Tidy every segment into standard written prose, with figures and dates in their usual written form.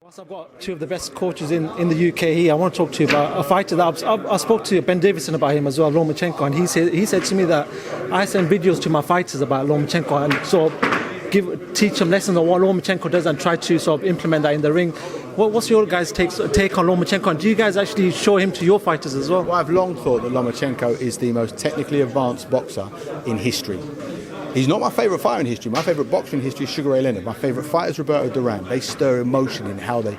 Whilst I've got two of the best coaches in the UK here, I want to talk to you about a fighter that I spoke to Ben Davison about him as well, Lomachenko, and he said to me that I send videos to my fighters about Lomachenko and sort of teach them lessons on what Lomachenko does and try to sort of implement that in the ring. What's your guys' take on Lomachenko, and do you guys actually show him to your fighters as well? Well, I've long thought that Lomachenko is the most technically advanced boxer in history. He's not my favourite fighter in history. My favourite boxer in history is Sugar Ray Leonard. My favourite fighter is Roberto Duran. They stir emotion in how they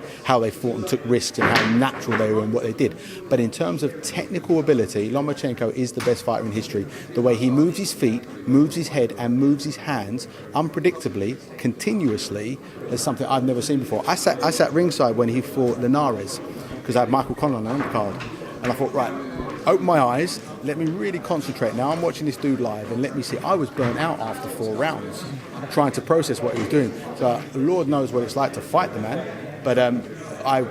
fought and took risks and how natural they were and what they did. But in terms of technical ability, Lomachenko is the best fighter in history. The way he moves his feet, moves his head and moves his hands unpredictably, continuously, is something I've never seen before. I sat ringside when he fought Linares because I had Michael Conlon on the undercard. And I thought, right, open my eyes, let me really concentrate. Now I'm watching this dude live and let me see. I was burnt out after 4 rounds trying to process what he was doing. So Lord knows what it's like to fight the man. But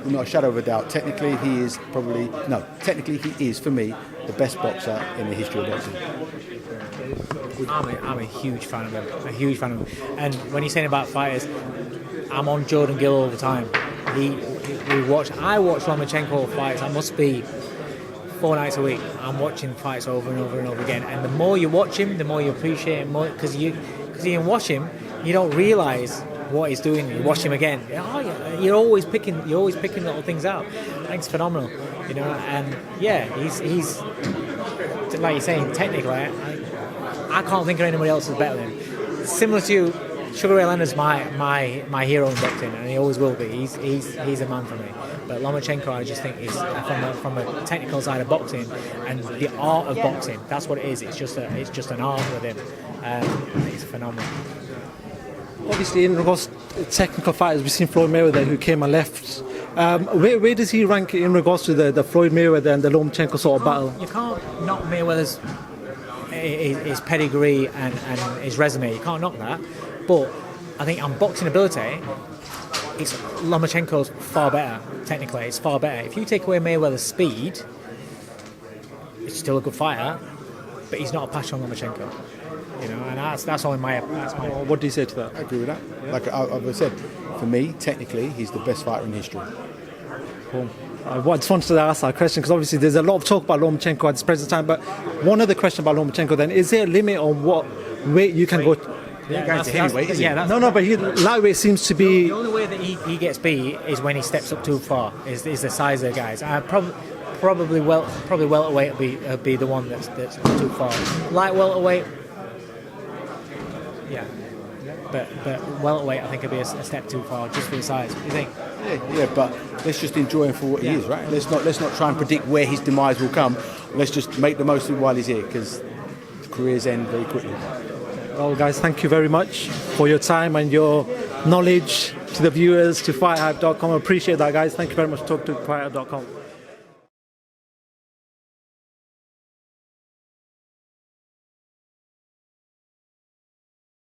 not a shadow of a doubt, technically he is, for me, the best boxer in the history of boxing. I'm a huge fan of him, And when you're saying about fighters, I'm on Jordan Gill all the time. I watch Lomachenko fights. I must be 4 nights a week. I'm watching fights over and over and over again. And the more you watch him, the more you appreciate him. Because you can watch him, you don't realise what he's doing. You watch him again. You're always picking little things out. I think it's phenomenal, And yeah, he's like you're saying, technically, I can't think of anybody else who's better than him. Similar to Sugar Ray Leonard's my hero in boxing, and he always will be. He's a man for me. But Lomachenko, I just think, is from a technical side of boxing and the art of boxing. That's what it is. It's just an art with him. It's phenomenal. Obviously, in regards to technical fighters, we've seen Floyd Mayweather, who came and left. Where does he rank in regards to the Floyd Mayweather and the Lomachenko sort of battle? You can't knock Mayweather's his pedigree and his resume. You can't knock that. But I think on boxing ability, Lomachenko's far better. Technically, it's far better. If you take away Mayweather's speed, he's still a good fighter, but he's not a patch on Lomachenko. And that's all in my. What do you say to that? I agree with that. Yeah. Like I said, for me, technically, he's the best fighter in history. Cool. I just wanted to ask that question because obviously there's a lot of talk about Lomachenko at this present time. But one other question about Lomachenko then: is there a limit on what weight you can go? That's heavyweight, isn't it? No, but lightweight seems to be. The only way that he gets beat is when he steps up too far. Is the size of the guys. Probably welterweight will be the one that's too far. Light welterweight, yeah. But welterweight, I think, would be a step too far just for the size. What do you think? Yeah, but let's just enjoy him for what he is, right? Let's not try and predict where his demise will come. Let's just make the most of it while he's here, because careers end very quickly. Well, guys, thank you very much for your time and your knowledge to the viewers, to FightHype.com. I appreciate that, guys. Thank you very much for talking to FightHype.com.